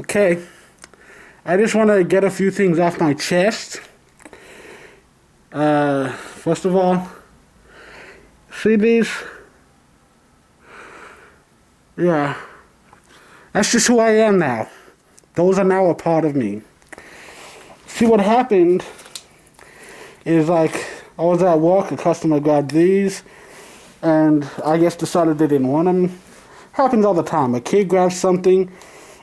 Okay, I just want to get a few things off my chest. First of all, see these? Yeah, that's just who I am now. Those are now a part of me. See, what happened is like I was at work, a customer got these, and I guess decided they didn't want them. Happens all the time. A kid grabs something,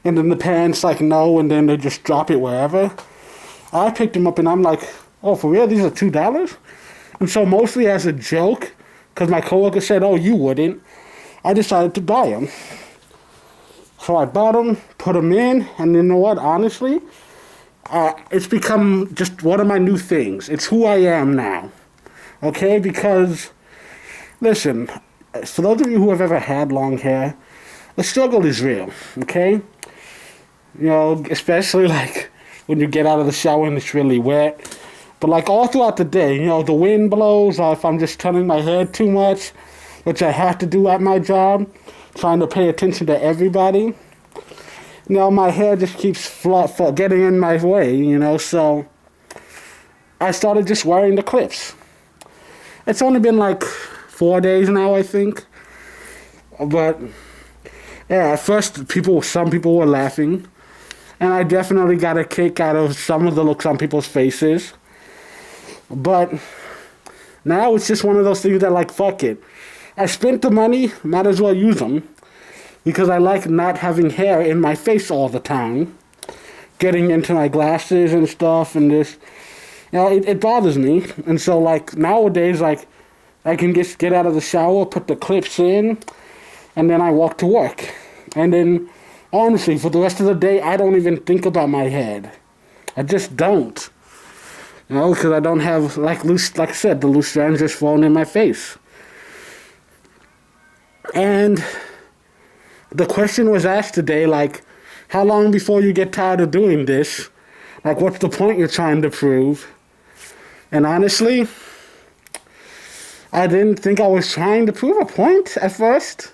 and then the parents like no, and then they just drop it wherever. I picked them up, and I'm like, "Oh, for real? These are $2?" And so mostly as a joke, because my coworker said, "Oh, you wouldn't," I decided to buy them. So I bought them, put them in, and you know what? Honestly, it's become just one of my new things. It's who I am now. Okay? Because, listen, for those of you who have ever had long hair, the struggle is real. Okay? You know, especially like when you get out of the shower and it's really wet. But like all throughout the day, you know, the wind blows, or if I'm just turning my head too much, which I have to do at my job, trying to pay attention to everybody. You know, my hair just keeps getting in my way, you know, so I started just wearing the clips. It's only been like 4 days now, I think. But, yeah, at first, some people were laughing. And I definitely got a kick out of some of the looks on people's faces. But now it's just one of those things that, like, fuck it. I spent the money, might as well use them. Because I like not having hair in my face all the time. Getting into my glasses and stuff and this. You know, it bothers me. And so, like, nowadays, like, I can just get out of the shower, put the clips in, and then I walk to work. And then, honestly, for the rest of the day, I don't even think about my head. I just don't. You know, because I don't have, like I said, the loose strands just falling in my face. And the question was asked today, like, how long before you get tired of doing this? Like, what's the point you're trying to prove? And honestly, I didn't think I was trying to prove a point at first.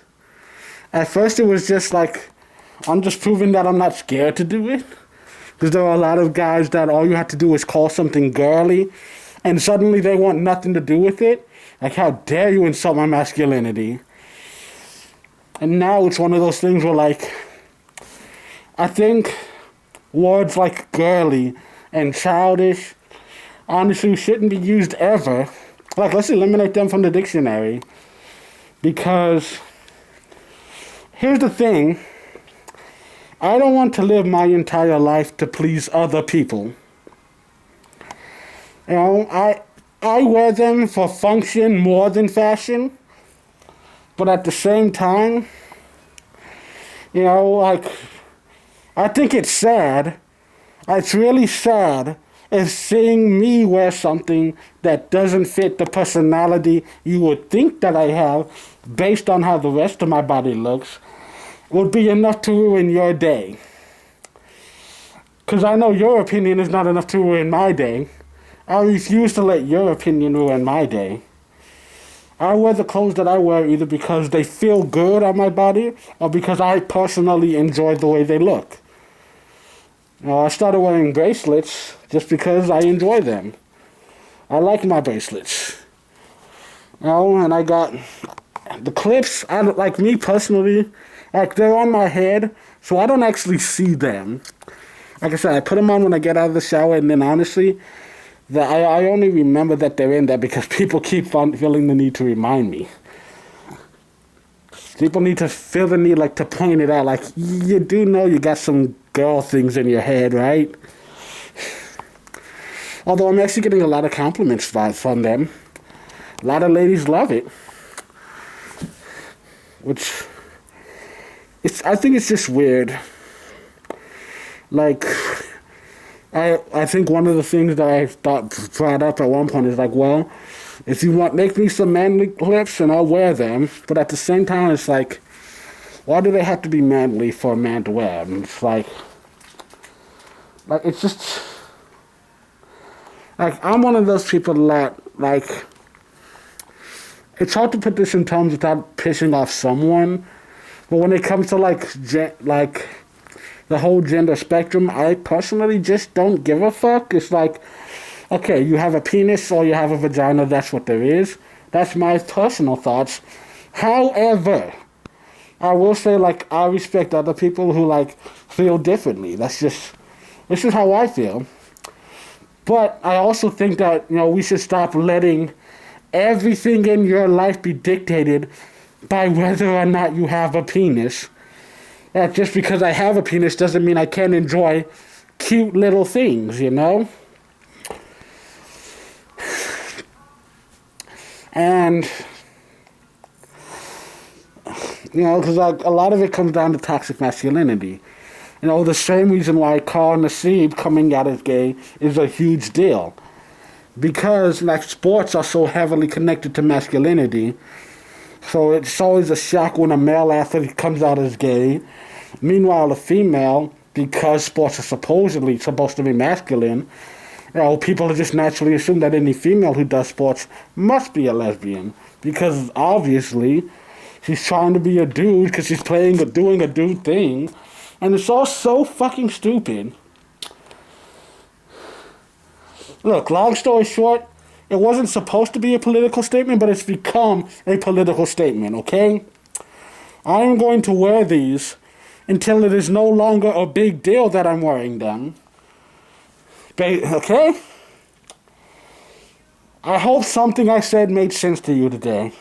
At first, it was just like, I'm just proving that I'm not scared to do it. Because there are a lot of guys that all you have to do is call something girly, and suddenly they want nothing to do with it. Like, how dare you insult my masculinity? And now it's one of those things where, like, I think words like girly and childish honestly shouldn't be used ever. Like, let's eliminate them from the dictionary. Because here's the thing. I don't want to live my entire life to please other people. You know, I wear them for function more than fashion. But at the same time, you know, like, I think it's sad. It's really sad if seeing me wear something that doesn't fit the personality you would think that I have based on how the rest of my body looks would be enough to ruin your day. Because I know your opinion is not enough to ruin my day. I refuse to let your opinion ruin my day. I wear the clothes that I wear either because they feel good on my body or because I personally enjoy the way they look. You know, I started wearing bracelets just because I enjoy them. I like my bracelets. You know, and I got the clips. Like me personally, like they're on my head, so I don't actually see them. Like I said, I put them on when I get out of the shower, and then honestly, I only remember that they're in there because people keep feeling the need to remind me. People need to feel the need, like, to point it out. Like, you do know you got some girl things in your head, right? Although I'm actually getting a lot of compliments from them. A lot of ladies love it. Which, I think it's just weird. Like, I think one of the things that I brought up at one point is like, well, if you make me some manly clips and I'll wear them. But at the same time, it's like, why do they have to be manly for a man to wear them? It's like it's just, like, I'm one of those people that, like, it's hard to put this in terms without pissing off someone. But when it comes to, like the whole gender spectrum, I personally just don't give a fuck. It's like, okay, you have a penis or you have a vagina, that's what there is. That's my personal thoughts. However, I will say, like, I respect other people who, like, feel differently. This is how I feel. But I also think that, we should stop letting everything in your life be dictated by whether or not you have a penis. That just because I have a penis doesn't mean I can't enjoy cute little things, And, because like, a lot of it comes down to toxic masculinity. The same reason why Carl Nassib coming out as gay is a huge deal. Because, like, sports are so heavily connected to masculinity. So it's always a shock when a male athlete comes out as gay. Meanwhile, a female, because sports are supposedly supposed to be masculine, people just naturally assume that any female who does sports must be a lesbian. Because obviously, she's trying to be a dude because she's doing a dude thing. And it's all so fucking stupid. Look, long story short, it wasn't supposed to be a political statement, but it's become a political statement, okay? I am going to wear these until it is no longer a big deal that I'm wearing them. Okay? I hope something I said made sense to you today.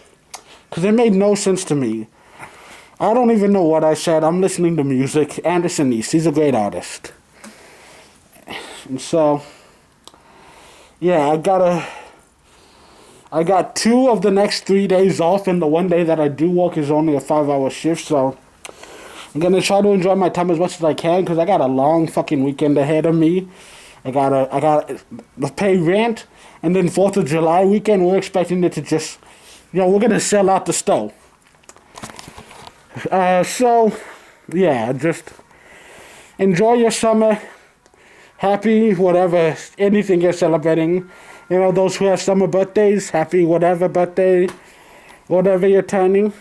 Because it made no sense to me. I don't even know what I said. I'm listening to music. Anderson East, he's a great artist. And so, yeah, I got 2 of the next 3 days off, and the one day that I do work is only a 5-hour shift, so I'm gonna try to enjoy my time as much as I can, because I got a long fucking weekend ahead of me. I gotta pay rent, and then 4th of July weekend, we're expecting it to just, we're gonna sell out the stove. So, yeah, just enjoy your summer. Happy whatever, anything you're celebrating. Those who have summer birthdays, happy whatever birthday, whatever you're turning.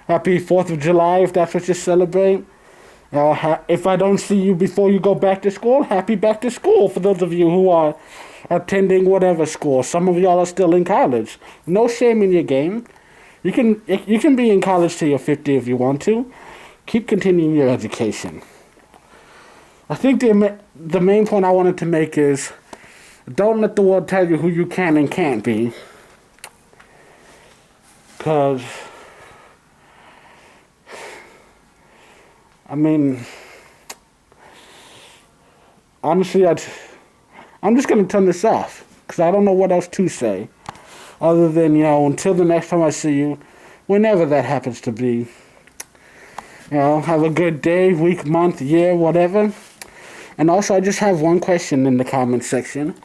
Happy 4th of July if that's what you celebrate. If I don't see you before you go back to school, happy back to school for those of you who are attending whatever school. Some of y'all are still in college. No shame in your game. You can be in college till you're 50 if you want to. Keep continuing your education. I think the main point I wanted to make is, don't let the world tell you who you can and can't be. Because, honestly, I'm just going to turn this off. Because I don't know what else to say. Other than, until the next time I see you, whenever that happens to be. Have a good day, week, month, year, whatever. And also, I just have one question in the comment section.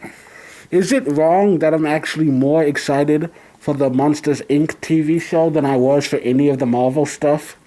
Is it wrong that I'm actually more excited for the Monsters, Inc. TV show than I was for any of the Marvel stuff?